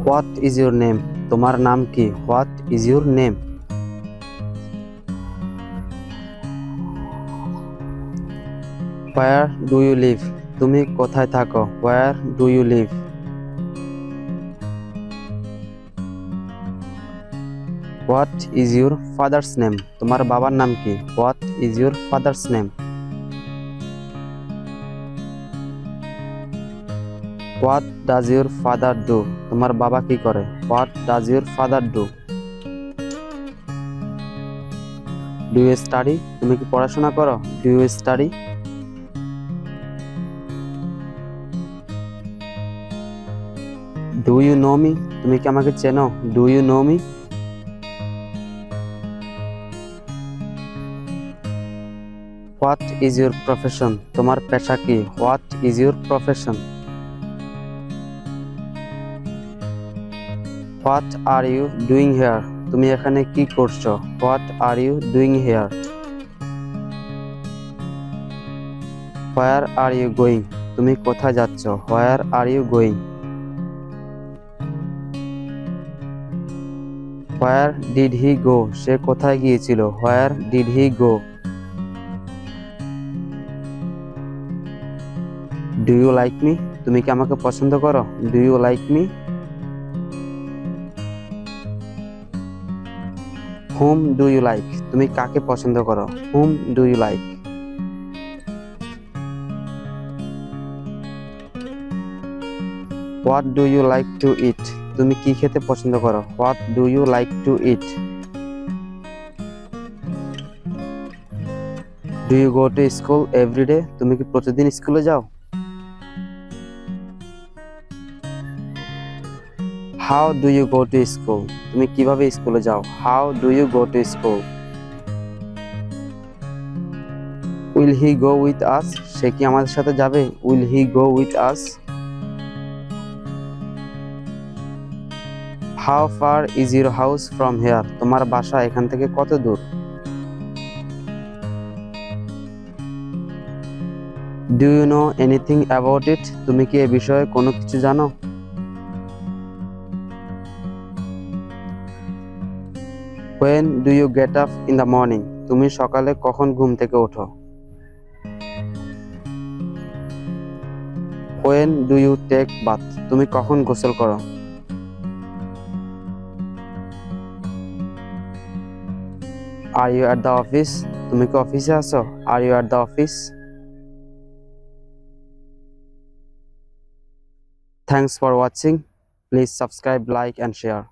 What is your name? তোমার নাম কি? What is your name? Where do you live? তুমি কোথায় থাকো? Where do you live? What is your father's name? তোমার বাবার নাম কি? What is your father's name? What does your father do? তোমার বাবা কি করে? What does your father do? Do you study? তুমি কি পড়াশোনা করো? Do you study? Do you know me? তুমি কি আমাকে চেনো? Do you know me? What is your profession? তোমার পেশা কি? What is your profession? What are you doing here? তুমি এখানে কি করছো? What are you doing here? Where are you going? তুমি কোথায় যাচ্ছ? Where are you going? Where did he go? সে কোথায় গিয়েছিল? Where did he go? Do you like me? তুমি কি আমাকে পছন্দ করো? Do you like me? Hmm do you like? তুমি কাকে পছন্দ করো? Hmm do you like? What do you like to eat? তুমি কি খেতে পছন্দ করো? What do you like to eat? Do you go to school every day? তুমি কি প্রতিদিন স্কুলে যাও? How do you go to school? তুমি কিভাবে স্কুলে যাও? How do you go to school? Will he go with us? সে কি আমাদের সাথে যাবে? Will he go with us? How far is your house from here? তোমার বাসা এখান থেকে কত দূর? Do you know anything about it? তুমি কি এ বিষয়ে কোনো কিছু জানো? When do you get up in the morning? তুমি সকালে কখন ঘুম থেকে ওঠো? When do you take bath? তুমি কখন গোসল করো? Are you at the office? তুমি কি অফিসে আছো? Are you at the office? Thanks for watching. Please subscribe, like and share.